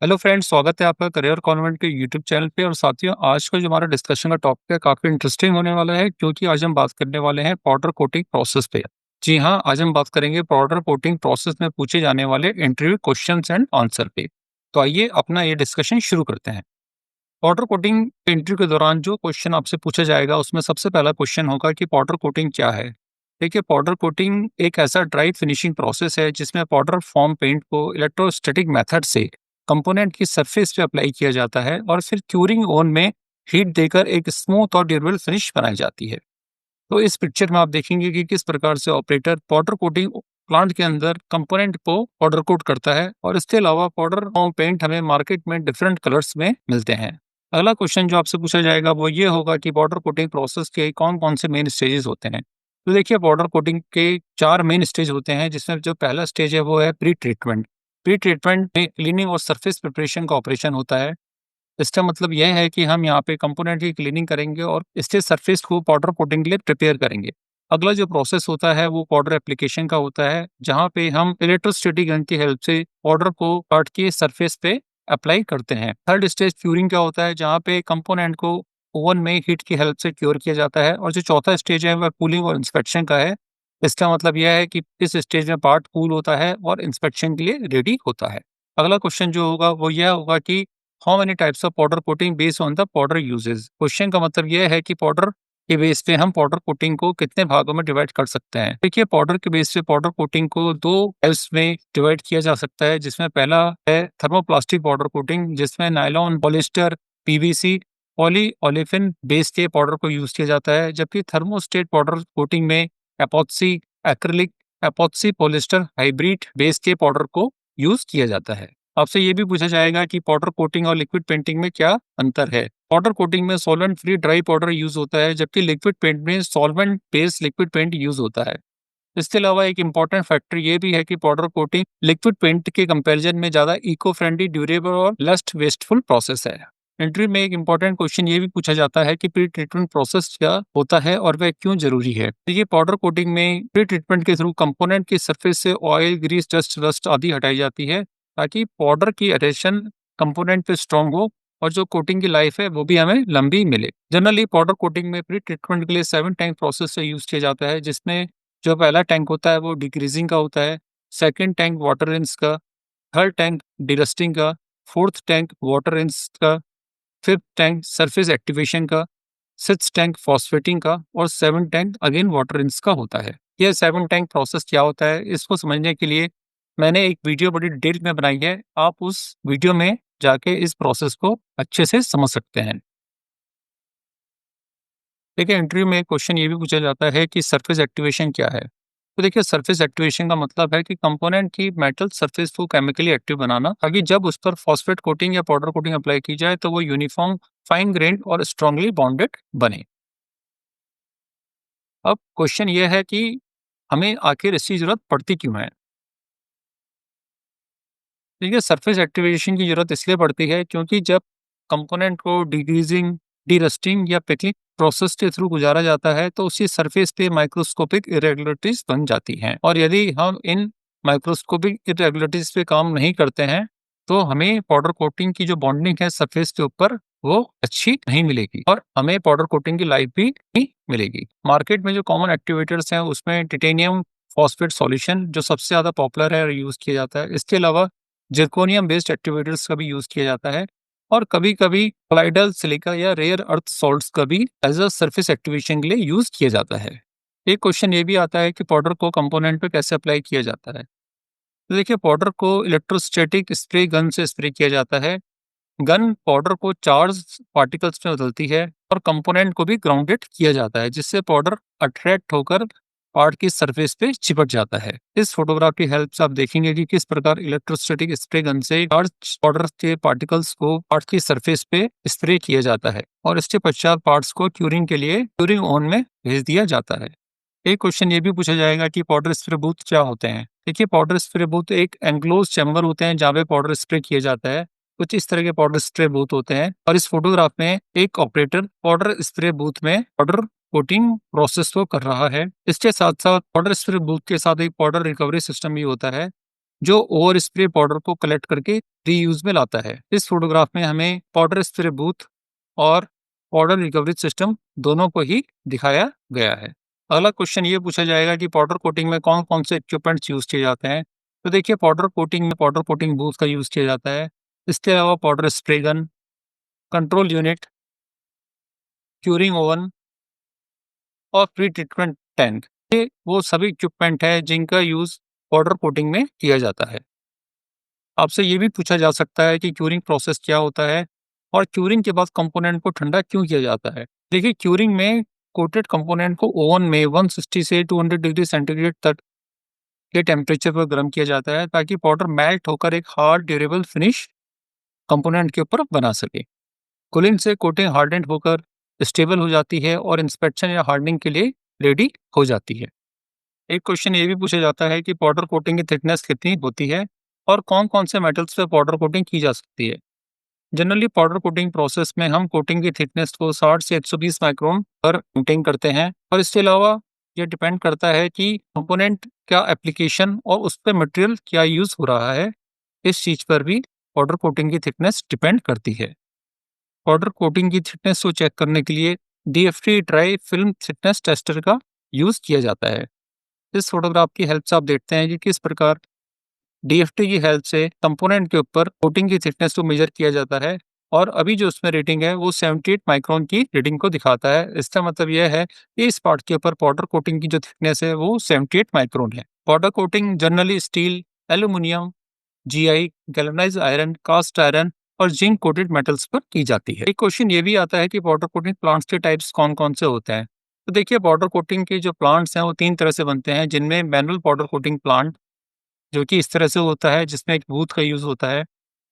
Hello friends, स्वागत है आपका करियर कॉन्वेंट के यूट्यूब चैनल पे। और साथियों, आज का जो हमारा डिस्कशन का टॉपिक है काफ़ी इंटरेस्टिंग होने वाला है, क्योंकि आज हम बात करने वाले हैं पाउडर कोटिंग प्रोसेस पे। जी हाँ, आज हम बात करेंगे पाउडर कोटिंग प्रोसेस में पूछे जाने वाले इंटरव्यू क्वेश्चंस एंड आंसर पे। तो आइए अपना ये डिस्कशन शुरू करते हैं। पाउडर कोटिंग इंटरव्यू के दौरान जो क्वेश्चन आपसे पूछा जाएगा, उसमें सबसे पहला क्वेश्चन होगा कि पाउडर कोटिंग क्या है। देखिए, पाउडर कोटिंग एक ऐसा ड्राई फिनिशिंग प्रोसेस है जिसमें पाउडर फॉर्म पेंट को इलेक्ट्रोस्टैटिक मेथड से कंपोनेंट की सरफेस पे अप्लाई किया जाता है और फिर क्यूरिंग ओवन में हीट देकर एक स्मूथ और ड्यूरेबल फिनिश बनाई जाती है। तो इस पिक्चर में आप देखेंगे कि किस प्रकार से ऑपरेटर पाउडर कोटिंग प्लांट के अंदर कंपोनेंट को पाउडर कोट करता है, और इसके अलावा पाउडर फॉर्म पेंट हमें मार्केट में डिफरेंट कलर्स में मिलते हैं। अगला क्वेश्चन जो आपसे पूछा जाएगा वो ये होगा कि पाउडर कोटिंग प्रोसेस के कौन कौन से मेन स्टेजेस होते हैं। तो देखिए, पाउडर कोटिंग के 4 मेन स्टेज होते हैं, जिसमें जो पहला स्टेज है वो है प्री ट्रीटमेंट। प्री ट्रीटमेंट में क्लीनिंग और सरफेस प्रिपरेशन का ऑपरेशन होता है। इसका मतलब यह है कि हम यहाँ पे कंपोनेंट की क्लीनिंग करेंगे और इसके सरफेस को पाउडर कोटिंग के लिए प्रिपेयर करेंगे। अगला जो प्रोसेस होता है वो पाउडर एप्लीकेशन का होता है, जहाँ पे हम इलेक्ट्रोस्टैटिक गन की हेल्प से पाउडर को काट के सरफेस पे अप्लाई करते हैं। थर्ड स्टेज क्यूरिंग का होता है, जहाँ पे कंपोनेंट को ओवन में हीट की हेल्प से क्योर किया जाता है। और जो चौथा स्टेज है वह कूलिंग और इंस्पेक्शन का है। इसका मतलब यह है कि इस स्टेज में पार्ट कूल होता है और इंस्पेक्शन के लिए रेडी होता है। अगला क्वेश्चन जो होगा वो यह होगा कि how many types of powder coating based on the powder uses. Question का मतलब यह है कि पाउडर के बेस पे हम पाउडर कोटिंग को कितने भागों में डिवाइड कर सकते हैं। देखिए, पाउडर के बेस पे पाउडर कोटिंग को 2 टाइप्स में डिवाइड किया जा सकता है, जिसमें पहला है थर्मोप्लास्टिक पाउडर कोटिंग, जिसमें nylon, polyester, PVC, poly olefin base के पाउडर को यूज किया जाता है। जबकि थर्मोस्टेट पाउडर कोटिंग में epoxy, acrylic, epoxy polyester hybrid base के पाउडर को यूज किया जाता है। आपसे ये भी पूछा जाएगा कि पाउडर कोटिंग और लिक्विड पेंटिंग में क्या अंतर है। पाउडर कोटिंग में solvent free dry powder use होता है, जबकि लिक्विड पेंट में solvent based liquid paint use होता है। इसके अलावा एक इम्पॉर्टेंट फैक्टर ये भी है कि पाउडर कोटिंग लिक्विड पेंट के कंपैरिजन में ज्यादा इको फ्रेंडली, ड्यूरेबल और लेस वेस्टफुल प्रोसेस है। इंटरव्यू में एक इम्पॉर्टेंट क्वेश्चन ये भी पूछा जाता है कि प्री ट्रीटमेंट प्रोसेस क्या होता है और वह क्यों जरूरी है। तो ये पाउडर कोटिंग में प्री ट्रीटमेंट के थ्रू कंपोनेंट की सरफेस से ऑयल, ग्रीस, डस्ट, रस्ट आदि हटाई जाती है, ताकि पाउडर की एडेशन कंपोनेंट पे स्ट्रांग हो और जो कोटिंग की लाइफ है वो भी हमें लंबी मिले। जनरली पाउडर कोटिंग में प्री ट्रीटमेंट के लिए 7 टैंक प्रोसेस से यूज किया जाता है, जिसमें जो पहला टैंक होता है वो डिक्रीजिंग का होता है, सेकंड टैंक वाटर रिंस का, थर्ड टैंक डिरस्टिंग का, फोर्थ टैंक वाटर रिंस का, फिफ्थ टैंक सरफेस एक्टिवेशन का, सिक्स्थ टैंक फॉस्फेटिंग का और seven tank again water rinse का होता है। यह 7 टैंक प्रोसेस क्या होता है, इसको समझने के लिए मैंने एक वीडियो बड़ी डिटेल में बनाई है। आप उस वीडियो में जाके इस प्रोसेस को अच्छे से समझ सकते हैं। देखिए, इंटरव्यू में क्वेश्चन ये भी पूछा जाता है कि सरफेस एक्टिवेशन क्या है। तो देखिए, सरफेस एक्टिवेशन का मतलब है कि कंपोनेंट की मेटल सरफेस को केमिकली एक्टिव बनाना, ताकि जब उस पर फॉस्फेट कोटिंग या पाउडर कोटिंग अप्लाई की जाए तो वो यूनिफॉर्म, फाइन ग्रेन्ड और स्ट्रांगली बॉन्डेड बने। अब क्वेश्चन ये है कि हमें आखिर इसकी जरूरत पड़ती क्यों है। देखिए, सरफेस एक्टिवेशन की जरूरत इसलिए पड़ती है क्योंकि जब कंपोनेंट को डिग्रीजिंग, डीरस्टिंग या पिकलिंग प्रोसेस के थ्रू गुजारा जाता है, तो उसी सरफेस पे माइक्रोस्कोपिक इरेगुलरिटीज बन जाती हैं। और यदि हम इन माइक्रोस्कोपिक इरेगुलरिटीज पे काम नहीं करते हैं, तो हमें पाउडर कोटिंग की जो बॉन्डिंग है सरफेस के ऊपर, वो अच्छी नहीं मिलेगी और हमें पाउडर कोटिंग की लाइफ भी नहीं मिलेगी। मार्केट में जो कॉमन एक्टिवेटर्स हैं उसमें टिटेनियम फॉस्फेट सॉल्यूशन जो सबसे ज्यादा पॉपुलर है और यूज किया जाता है। इसके अलावा जिरकोनियम बेस्ड एक्टिवेटर्स का भी यूज किया जाता है, और कभी-कभी कोलाइडल सिलिका या रेयर अर्थ सॉल्ट्स का भी एज अ सरफेस एक्टिवेशन के लिए यूज किया जाता है। एक क्वेश्चन ये भी आता है कि पाउडर को कंपोनेंट पे कैसे अप्लाई किया जाता है। तो देखिए, पाउडर को इलेक्ट्रोस्टैटिक स्प्रे गन से स्प्रे किया जाता है। गन पाउडर को चार्ज पार्टिकल्स में बदलती है और कंपोनेंट को भी ग्राउंडेड किया जाता है, जिससे पाउडर अट्रैक्ट होकर पार्ट की सरफेस पे चिपक जाता है। इस फोटोग्राफ की हेल्प से आप देखेंगे कि किस प्रकार इलेक्ट्रोस्टैटिक स्प्रे गन से चार्ज पाउडर के पार्टिकल्स को पार्ट की सरफेस पे स्प्रे किया जाता है और इसके पश्चात पार्ट्स को क्यूरिंग के लिए क्यूरिंग ओवन में भेज दिया जाता है। एक क्वेश्चन ये भी पूछा जाएगा कि पाउडर स्प्रे बूथ क्या होते हैं। देखिए, पाउडर स्प्रे बूथ एक एंक्लोज चैम्बर होते हैं जहाँ पे पाउडर स्प्रे किया जाता है। कुछ इस तरह के पाउडर स्प्रे बूथ होते हैं, और इस फोटोग्राफ में एक ऑपरेटर पाउडर स्प्रे बूथ में पाउडर कोटिंग प्रोसेस को कर रहा है। इसके साथ साथ पाउडर स्प्रे बूथ के साथ एक पाउडर रिकवरी सिस्टम भी होता है, जो ओवर स्प्रे पाउडर को कलेक्ट करके रीयूज में लाता है। इस फोटोग्राफ में हमें पाउडर स्प्रे बूथ और पाउडर रिकवरी सिस्टम दोनों को ही दिखाया गया है। अगला क्वेश्चन ये पूछा जाएगा कि पाउडर कोटिंग में कौन कौन से इक्विपमेंट्स यूज किए जाते हैं। तो देखिए, पाउडर कोटिंग में पाउडर कोटिंग बूथ का यूज किया जाता है। इसके अलावा powder spray gun, control unit, curing oven और प्री ट्रीटमेंट टैंक, ये वो सभी इक्विपमेंट है जिनका यूज पाउडर कोटिंग में किया जाता है। आपसे ये भी पूछा जा सकता है कि क्यूरिंग प्रोसेस क्या होता है और क्यूरिंग के बाद कंपोनेंट को ठंडा क्यों किया जाता है। देखिए, क्यूरिंग में कोटेड कंपोनेंट को ओवन में 160 से 200 डिग्री सेंटीग्रेड तक के टेम्परेचर पर गर्म किया जाता है ताकि पाउडर मेल्ट होकर एक हार्ड ड्यूरेबल फिनिश कंपोनेंट के ऊपर बना सके। कूलिंग से कोटिंग हार्डेंड होकर स्टेबल हो जाती है और इंस्पेक्शन या हार्डनिंग के लिए रेडी हो जाती है। एक क्वेश्चन ये भी पूछा जाता है कि पाउडर कोटिंग की थिकनेस कितनी होती है और कौन कौन से मेटल्स पे पाउडर कोटिंग की जा सकती है। जनरली पाउडर कोटिंग प्रोसेस में हम कोटिंग की थिकनेस को 60 से 120 माइक्रोन पर मेंटेन करते हैं और इसके अलावा ये डिपेंड करता है कि कंपोनेंट क्या एप्लीकेशन और उस पर मटेरियल क्या यूज हो रहा है। इस चीज पर भी पाउडर कोटिंग की थिकनेस डिपेंड करती है। पाउडर कोटिंग की थिकनेस को चेक करने के लिए DFT dry film thickness tester का यूज किया जाता है। इस फोटोग्राफ की हेल्प से आप देखते हैं कि किस प्रकार डीएफटी की हेल्प से कंपोनेंट के ऊपर कोटिंग की थिकनेस को मेजर किया जाता है और अभी जो उसमें रेटिंग है वो 78 माइक्रोन की रीडिंग को दिखाता है। इसका मतलब यह है कि इस पार्ट के ऊपर पाउडर कोटिंग की जो थिकनेस है वो 78 माइक्रोन है। Powder coating generally steel, aluminium, GI, galvanised iron, cast iron और जिंक कोटेड मेटल्स पर की जाती है। एक क्वेश्चन ये भी आता है कि पाउडर कोटिंग प्लांट्स के टाइप्स कौन कौन से होते हैं। तो देखिए, पाउडर कोटिंग के जो प्लांट्स हैं वो 3 तरह से बनते हैं, जिनमें मैनुअल पाउडर कोटिंग प्लांट जो कि इस तरह से होता है जिसमें एक बूथ का यूज होता है,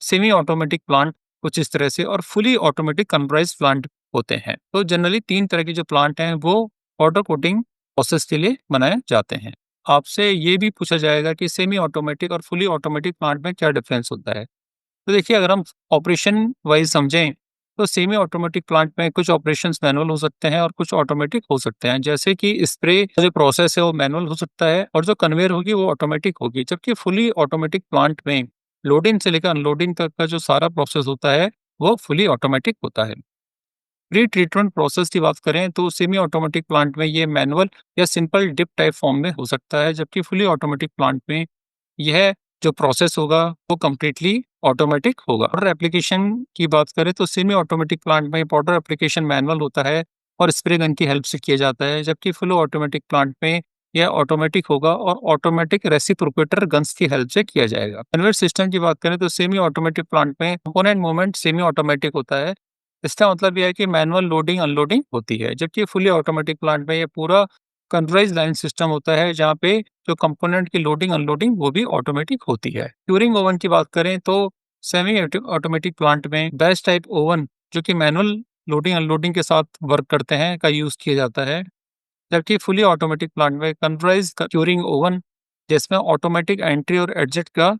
सेमी ऑटोमेटिक प्लांट कुछ इस तरह से और फुली ऑटोमेटिक कंप्रेस्ड प्लांट होते हैं। तो जनरली 3 तरह के जो प्लांट हैं वो पाउडर कोटिंग प्रोसेस के लिए बनाए जाते हैं। आपसे ये भी पूछा जाएगा कि सेमी ऑटोमेटिक और फुली ऑटोमेटिक प्लांट में क्या डिफरेंस होता है। तो देखिए, अगर हम ऑपरेशन वाइज समझें तो सेमी ऑटोमेटिक प्लांट में कुछ ऑपरेशंस मैनुअल हो सकते हैं और कुछ ऑटोमेटिक हो सकते हैं। जैसे कि स्प्रे जो प्रोसेस है वो मैनुअल हो सकता है और जो कन्वेयर होगी वो ऑटोमेटिक होगी। जबकि फुली ऑटोमेटिक प्लांट में लोडिंग से लेकर अनलोडिंग तक का जो सारा प्रोसेस होता है वो फुली ऑटोमेटिक होता है। प्री ट्रीटमेंट प्रोसेस की बात करें तो सेमी ऑटोमेटिक प्लांट में ये मैनुअल या सिंपल डिप टाइप फॉर्म में हो सकता है, जबकि फुली ऑटोमेटिक प्लांट में यह जो प्रोसेस होगा वो कंप्लीटली ऑटोमेटिक होगा। पाउडर एप्लीकेशन की बात करें तो सेमी ऑटोमेटिक प्लांट में पाउडर एप्लीकेशन मैनुअल होता है और स्प्रे गन की हेल्प से किया जाता है, जबकि फुल ऑटोमेटिक प्लांट में यह ऑटोमेटिक होगा और ऑटोमेटिक रेसिप्रोकेटर गन्स की हेल्प से किया जाएगा। कन्वेयर सिस्टम की बात करें तो सेमी ऑटोमेटिक प्लांट में कंपोनेंट मूवमेंट सेमी ऑटोमेटिक होता है। इसका मतलब यह है कि मैनुअल लोडिंग अनलोडिंग होती है, जबकि फुली ऑटोमेटिक प्लांट में ये पूरा कंट्रोलाइज लाइन सिस्टम होता है जहाँ पे जो कंपोनेंट की लोडिंग अनलोडिंग वो भी ऑटोमेटिक होती है। क्यूरिंग ओवन की बात करें तो सेमी ऑटोमेटिक प्लांट में बैच टाइप ओवन जो कि मैनुअल लोडिंग अनलोडिंग के साथ वर्क करते हैं का यूज किया जाता है, जबकि फुली ऑटोमेटिक प्लांट में कंट्रोलाइज क्यूरिंग ओवन जिसमें ऑटोमेटिक एंट्री और एग्जिट का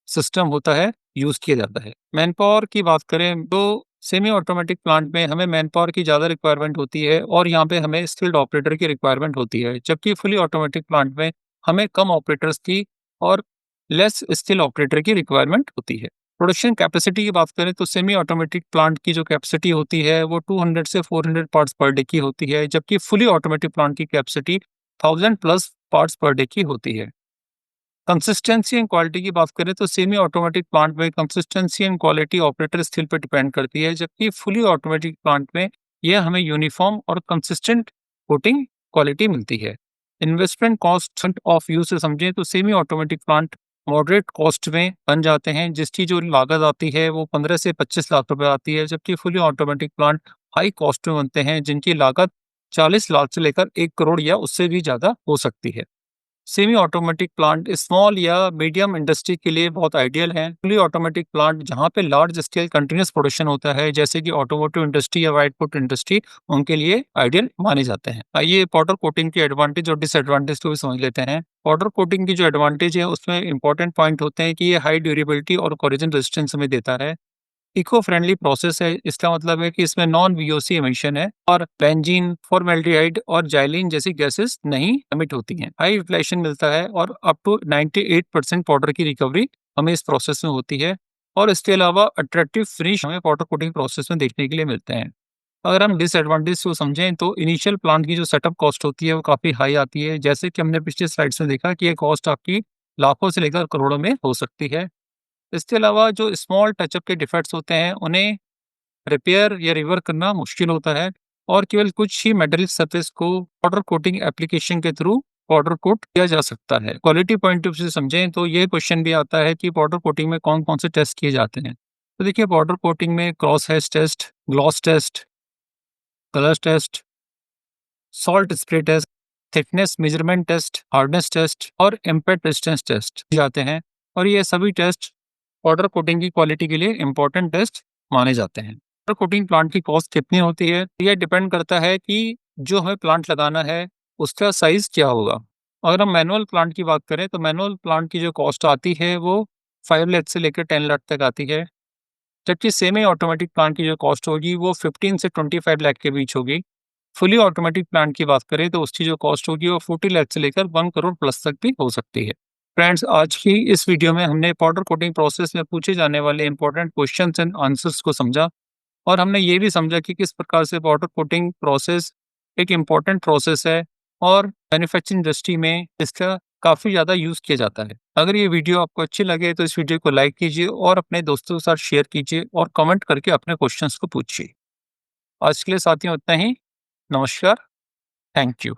सिस्टम होता है यूज किया जाता है। मैन पावर की बात करें तो सेमी ऑटोमेटिक प्लांट में हमें मैन पावर की ज़्यादा रिक्वायरमेंट होती है और यहाँ पे हमें स्किल्ड ऑपरेटर की रिक्वायरमेंट होती है, जबकि फुली ऑटोमेटिक प्लांट में हमें कम ऑपरेटर्स की और लेस स्किल ऑपरेटर की रिक्वायरमेंट होती है। प्रोडक्शन कैपेसिटी की बात करें तो सेमी ऑटोमेटिक प्लांट की जो कैपेसिटी होती है वो 200 से 400 पार्ट्स पर डे की होती है, जबकि फुली ऑटोमेटिक प्लांट की capacity 1000 plus parts per day की होती है। कंसिस्टेंसी एंड क्वालिटी की बात करें तो सेमी ऑटोमेटिक प्लांट में consistency and quality operator skill पर डिपेंड करती है, जबकि फुली ऑटोमेटिक प्लांट में यह हमें यूनिफॉर्म और कंसिस्टेंट कोटिंग क्वालिटी मिलती है। इन्वेस्टमेंट कॉस्ट ऑफ यूज से समझें तो semi automatic plant moderate cost में बन जाते हैं, जिसकी जो लागत आती है वो 15 से 25 लाख रुपए आती है, जबकि fully automatic plant high cost में बनते हैं जिनकी लागत 40 लाख से लेकर 1 करोड़ या उससे भी ज्यादा हो सकती है। सेमी ऑटोमेटिक प्लांट स्मॉल या मीडियम इंडस्ट्री के लिए बहुत आइडियल है। फुली ऑटोमेटिक प्लांट जहाँ पे लार्ज स्केल कंटिन्यूस प्रोडक्शन होता है जैसे कि ऑटोमोटिव इंडस्ट्री या वाइट गुड इंडस्ट्री, उनके लिए आइडियल माने जाते हैं। आइए पाउडर कोटिंग के एडवांटेज और डिसएडवांटेज को भी समझ लेते हैं। पाउडर कोटिंग की जो एडवांटेज है उसमें इंपॉर्टेंट पॉइंट होते हैं कि ये हाई ड्यूरेबिलिटी और कोरोजन रेजिस्टेंस हमें देता है। इको फ्रेंडली प्रोसेस है, इसका मतलब है कि इसमें नॉन वीओसी एमिशन है और बेंजीन, फॉर्मेल्डिहाइड और जाइलिन जैसी गैसेस नहीं एमिट होती हैं। हाई इन्फ्लेशन मिलता है और अप टू 98% पाउडर की रिकवरी हमें इस प्रोसेस में होती है और इसके अलावा अट्रैक्टिव फिनिश हमें पाउडर कोटिंग प्रोसेस में देखने के लिए मिलते हैं। अगर हम डिसएडवांटेज को समझें तो इनिशियल प्लांट की जो सेटअप कॉस्ट होती है वो काफ़ी हाई आती है। जैसे कि हमने पिछले स्लाइड्स में देखा कि ये कॉस्ट आपकी लाखों से लेकर करोड़ों में हो सकती है। इसके अलावा जो स्मॉल टचअप के डिफेक्ट्स होते हैं, उन्हें रिपेयर या रिवर करना मुश्किल होता है और केवल कुछ ही मेटलिक सरफेस को पाउडर कोटिंग एप्लीकेशन के थ्रू पाउडर कोट किया जा सकता है। क्वालिटी पॉइंट ऑफ व्यू से समझें तो ये क्वेश्चन भी आता है कि पाउडर कोटिंग में कौन-कौन से टेस्ट किए जाते हैं। तो देखिए पाउडर कोटिंग में cross hatch test, gloss test, colour test, salt spray test, thickness measurement test, hardness test और इम्पैक्ट रेजिस्टेंस टेस्ट जाते हैं और ये सभी टेस्ट पाउडर कोटिंग की क्वालिटी के लिए इंपॉर्टेंट टेस्ट माने जाते हैं। पाउडर कोटिंग प्लांट की कॉस्ट कितनी होती है? यह डिपेंड करता है कि जो हमें प्लांट लगाना है, उसका साइज़ क्या होगा। अगर हम मैनुअल प्लांट की बात करें, तो मैनुअल प्लांट की जो कॉस्ट आती है, वो 5 लाख से लेकर 10 लाख तक आती है। जबकि सेमी ऑटोमेटिक प्लांट की जो कॉस्ट होगी, वो 15 से 25 लाख के बीच होगी। फुली ऑटोमेटिक प्लांट की बात करें तो उसकी जो कॉस्ट होगी वो 40 लाख से लेकर 1 करोड़ प्लस तक भी हो सकती है। फ्रेंड्स, आज की इस वीडियो में हमने पाउडर कोटिंग प्रोसेस में पूछे जाने वाले इंपॉर्टेंट क्वेश्चंस एंड आंसर्स को समझा और हमने ये भी समझा कि किस प्रकार से पाउडर कोटिंग प्रोसेस एक इम्पॉर्टेंट प्रोसेस है और मैन्युफैक्चरिंग इंडस्ट्री में इसका काफ़ी ज़्यादा यूज़ किया जाता है। अगर ये वीडियो आपको अच्छी लगे तो इस वीडियो को लाइक कीजिए और अपने दोस्तों के साथ शेयर कीजिए और कमेंट करके अपने क्वेश्चंस को पूछिए। आज के लिए साथियों इतना ही। नमस्कार। Thank you.